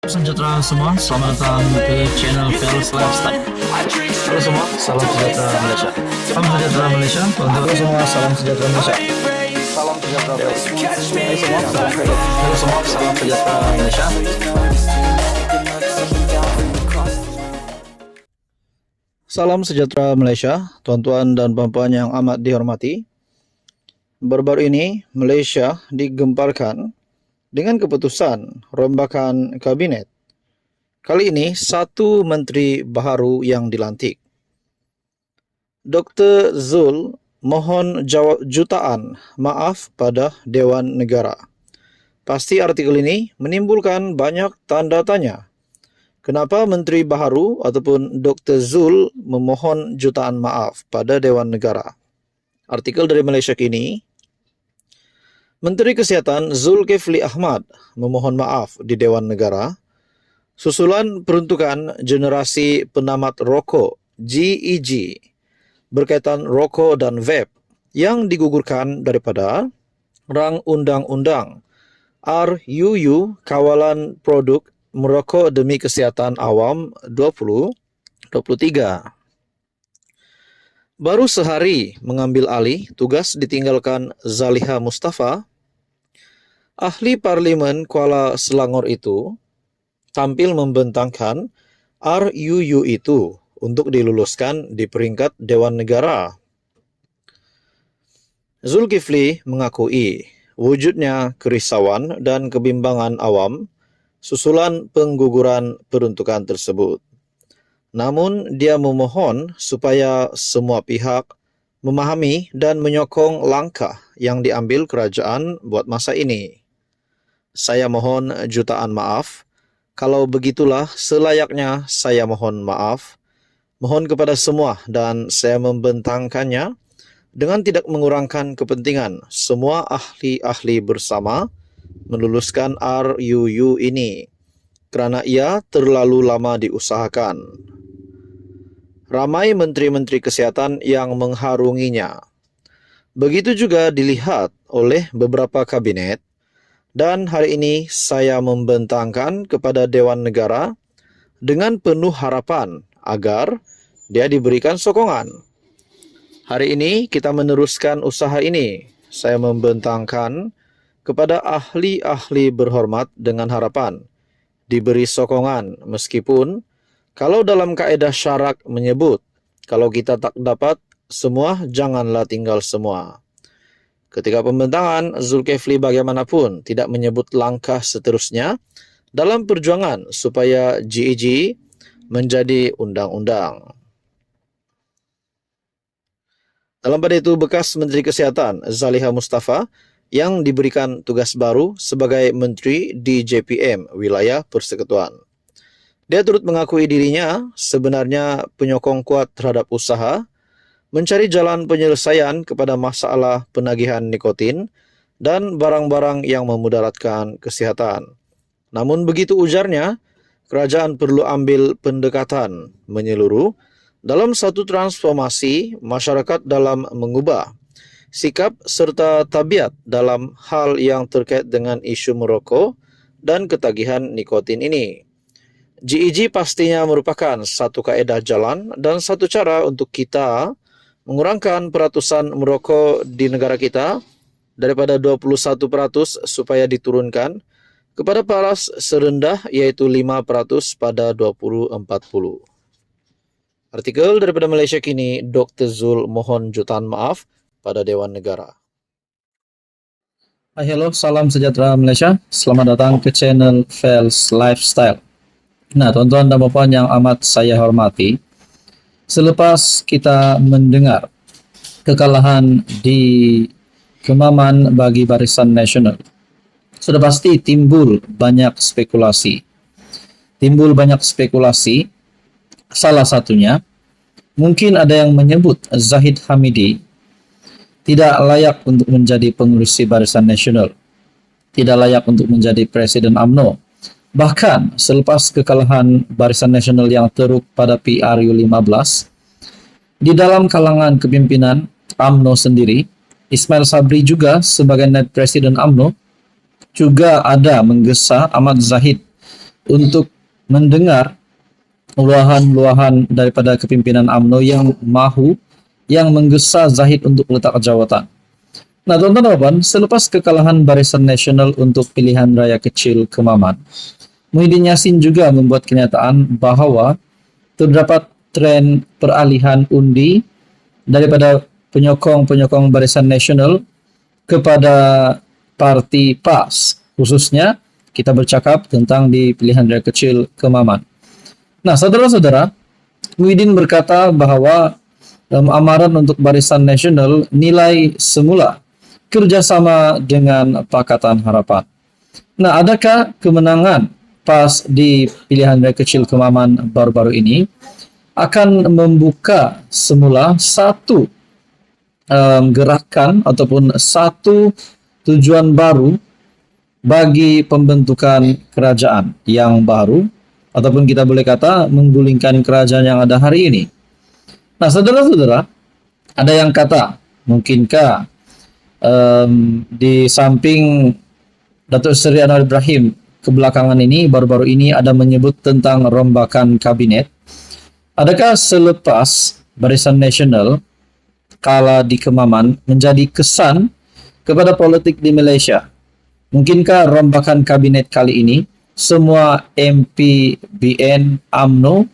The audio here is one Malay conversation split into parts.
Sejahtera semua, selamat datang ke channel Fels Lifestyle. Halo semua, salam sejahtera Malaysia. Salam sejahtera Malaysia. Halo semua, salam sejahtera Malaysia. Salam sejahtera Malaysia. Halo semua, salam sejahtera Malaysia. Salam sejahtera Malaysia, tuan-tuan dan puan-puan yang amat dihormati. Baru-baru ini Malaysia digemparkan dengan keputusan rombakan kabinet. Kali ini satu menteri baru yang dilantik. Dr. Zul mohon jutaan maaf pada Dewan Negara. Pasti artikel ini menimbulkan banyak tanda tanya. Kenapa menteri baru ataupun Dr. Zul memohon jutaan maaf pada Dewan Negara? Artikel dari Malaysia Kini, Menteri Kesihatan Zulkifli Ahmad memohon maaf di Dewan Negara susulan peruntukan generasi penamat rokok GEG berkaitan rokok dan vape yang digugurkan daripada Rang Undang-Undang RUU Kawalan Produk Merokok Demi Kesihatan Awam 2023. Baru sehari mengambil alih tugas ditinggalkan Zaliha Mustafa, ahli Parlimen Kuala Selangor itu tampil membentangkan RUU itu untuk diluluskan di peringkat Dewan Negara. Zulkifli mengakui wujudnya kerisauan dan kebimbangan awam susulan pengguguran peruntukan tersebut. Namun dia memohon supaya semua pihak memahami dan menyokong langkah yang diambil kerajaan buat masa ini. Saya mohon jutaan maaf. Kalau begitulah selayaknya saya mohon maaf. Mohon kepada semua dan saya membentangkannya dengan tidak mengurangkan kepentingan semua ahli-ahli bersama meluluskan RUU ini kerana ia terlalu lama diusahakan. Ramai menteri-menteri kesihatan yang mengharunginya. Begitu juga dilihat oleh beberapa kabinet. Dan hari ini saya membentangkan kepada Dewan Negara dengan penuh harapan agar dia diberikan sokongan. Hari ini kita meneruskan usaha ini. Saya membentangkan kepada ahli-ahli berhormat dengan harapan diberi sokongan meskipun kalau dalam kaedah syarak menyebut kalau kita tak dapat semua janganlah tinggal semua. Ketika pembentangan, Zulkifli bagaimanapun tidak menyebut langkah seterusnya dalam perjuangan supaya GEG menjadi undang-undang. Dalam pada itu, bekas Menteri Kesihatan Zaliha Mustafa yang diberikan tugas baru sebagai Menteri di JPM Wilayah Persekutuan. Dia turut mengakui dirinya sebenarnya penyokong kuat terhadap usaha mencari jalan penyelesaian kepada masalah penagihan nikotin dan barang-barang yang memudaratkan kesihatan. Namun begitu ujarnya, kerajaan perlu ambil pendekatan menyeluruh dalam satu transformasi masyarakat dalam mengubah sikap serta tabiat dalam hal yang terkait dengan isu merokok dan ketagihan nikotin ini. GEG pastinya merupakan satu kaedah jalan dan satu cara untuk kita mengurangkan peratusan merokok di negara kita daripada 21% supaya diturunkan kepada paras serendah iaitu 5% pada 2040. Artikel daripada Malaysia Kini, Dr. Zul mohon jutaan maaf pada Dewan Negara. Hai, hello, salam sejahtera Malaysia. Selamat datang ke channel Fels Lifestyle. Nah, tuan-tuan dan puan yang amat saya hormati, selepas kita mendengar kekalahan di Kemaman bagi Barisan Nasional, sudah pasti timbul banyak spekulasi. Salah satunya, mungkin ada yang menyebut Zahid Hamidi tidak layak untuk menjadi pengurusi Barisan Nasional, tidak layak untuk menjadi Presiden UMNO. Bahkan selepas kekalahan Barisan Nasional yang teruk pada PRU 15, di dalam kalangan kepimpinan UMNO sendiri, Ismail Sabri juga sebagai Naib Presiden UMNO juga ada menggesa Ahmad Zahid untuk mendengar uluhan-uluhan daripada kepimpinan UMNO yang menggesa Zahid untuk letak jawatan. Nah, tuan-tuan, selepas kekalahan Barisan Nasional untuk pilihan raya kecil Kemaman, Muhyiddin Yassin juga membuat kenyataan bahwa terdapat tren peralihan undi daripada penyokong-penyokong Barisan Nasional kepada parti PAS, khususnya kita bercakap tentang di pilihan raya kecil Kemaman. Nah, saudara-saudara, Muhyiddin berkata bahwa amaran untuk Barisan Nasional nilai semula kerjasama dengan Pakatan Harapan. Nah, adakah kemenangan PAS di pilihan raya kecil Kemaman baru-baru ini akan membuka semula satu gerakan ataupun satu tujuan baru bagi pembentukan kerajaan yang baru, ataupun kita boleh kata menggulingkan kerajaan yang ada hari ini? Nah, saudara-saudara, ada yang kata, mungkinkah di samping Datuk Seri Anwar Ibrahim kebelakangan ini, baru-baru ini ada menyebut tentang rombakan kabinet, adakah selepas Barisan Nasional kala di Kemaman menjadi kesan kepada politik di Malaysia? Mungkinkah rombakan kabinet kali ini semua MP BN UMNO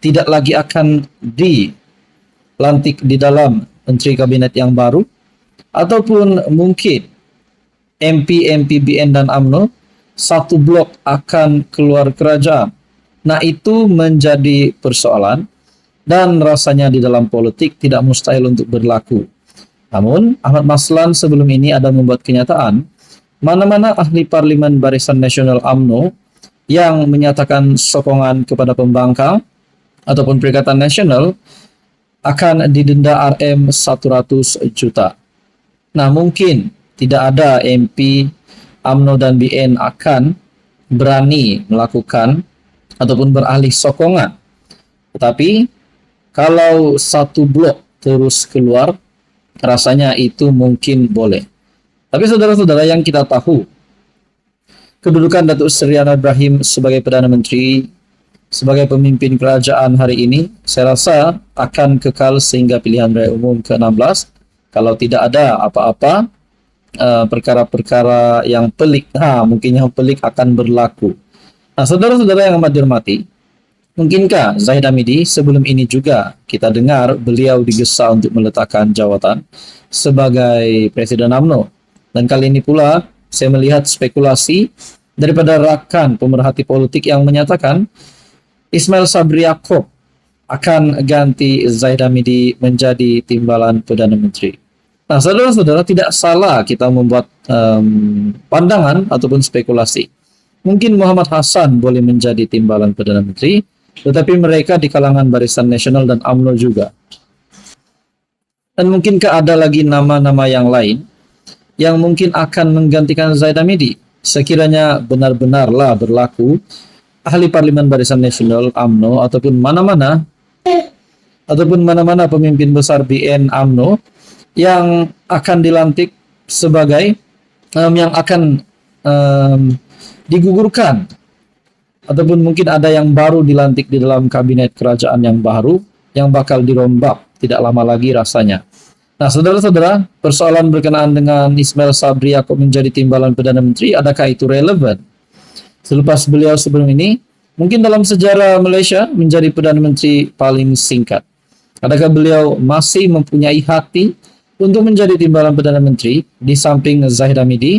tidak lagi akan dilantik di dalam menteri kabinet yang baru, ataupun mungkin MP BN dan UMNO satu blok akan keluar kerajaan? Nah, itu menjadi persoalan dan rasanya di dalam politik tidak mustahil untuk berlaku. Namun, Ahmad Maslan sebelum ini ada membuat kenyataan, mana-mana ahli parlimen Barisan Nasional UMNO yang menyatakan sokongan kepada pembangkang ataupun Perikatan Nasional akan didenda RM 100 juta. Nah, mungkin tidak ada MP UMNO dan BN akan berani melakukan ataupun beralih sokongan. Tetapi kalau satu blok terus keluar, rasanya itu mungkin boleh. Tapi saudara-saudara, yang kita tahu, kedudukan Datuk Seri Anwar Ibrahim sebagai Perdana Menteri, sebagai pemimpin kerajaan hari ini, saya rasa akan kekal sehingga pilihan raya umum ke-16 kalau tidak ada apa-apa perkara-perkara yang pelik. Mungkin yang pelik akan berlaku. Nah, saudara-saudara yang amat dihormati, mungkinkah Zahid Hamidi sebelum ini juga kita dengar beliau digesa untuk meletakkan jawatan sebagai Presiden UMNO. Dan kali ini pula saya melihat spekulasi daripada rakan pemerhati politik yang menyatakan Ismail Sabri Yaakob akan ganti Zahid Hamidi menjadi timbalan Perdana Menteri. Nah, saudara-saudara, tidak salah kita membuat pandangan ataupun spekulasi. Mungkin Muhammad Hassan boleh menjadi timbalan Perdana Menteri, tetapi mereka di kalangan Barisan Nasional dan UMNO juga. Dan mungkinkah ada lagi nama-nama yang lain yang mungkin akan menggantikan Zahid Hamidi sekiranya benar-benarlah berlaku ahli parlimen Barisan Nasional UMNO ataupun mana-mana pemimpin besar BN UMNO yang akan dilantik sebagai yang akan digugurkan, ataupun mungkin ada yang baru dilantik di dalam kabinet kerajaan yang baru yang bakal dirombak tidak lama lagi rasanya. Nah, saudara-saudara, persoalan berkenaan dengan Ismail Sabri Yaakob menjadi timbalan Perdana Menteri, adakah itu relevan? Selepas beliau sebelum ini, mungkin dalam sejarah Malaysia menjadi Perdana Menteri paling singkat. Adakah beliau masih mempunyai hati untuk menjadi timbalan Perdana Menteri di samping Zahid Hamidi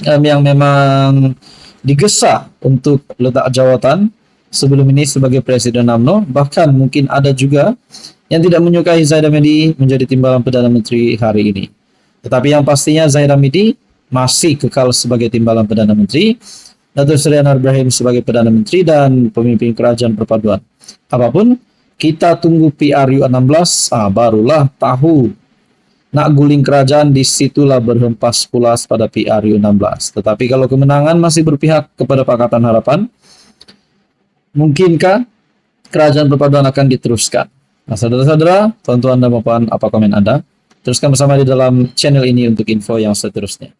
yang memang digesa untuk letak jawatan sebelum ini sebagai Presiden UMNO? Bahkan mungkin ada juga yang tidak menyukai Zahid Hamidi menjadi timbalan Perdana Menteri hari ini. Tetapi yang pastinya Zahid Hamidi masih kekal sebagai timbalan Perdana Menteri, Datuk Seri Anwar Ibrahim sebagai Perdana Menteri dan pemimpin kerajaan perpaduan. Apapun, kita tunggu PRU 16, barulah tahu. Nak guling kerajaan, disitulah berhempas pulas pada PRU 16. Tetapi kalau kemenangan masih berpihak kepada Pakatan Harapan, mungkinkah kerajaan perpaduan akan diteruskan? Nah, saudara-saudara, tuan-tuan dan puan, apa komen Anda? Teruskan bersama di dalam channel ini untuk info yang seterusnya.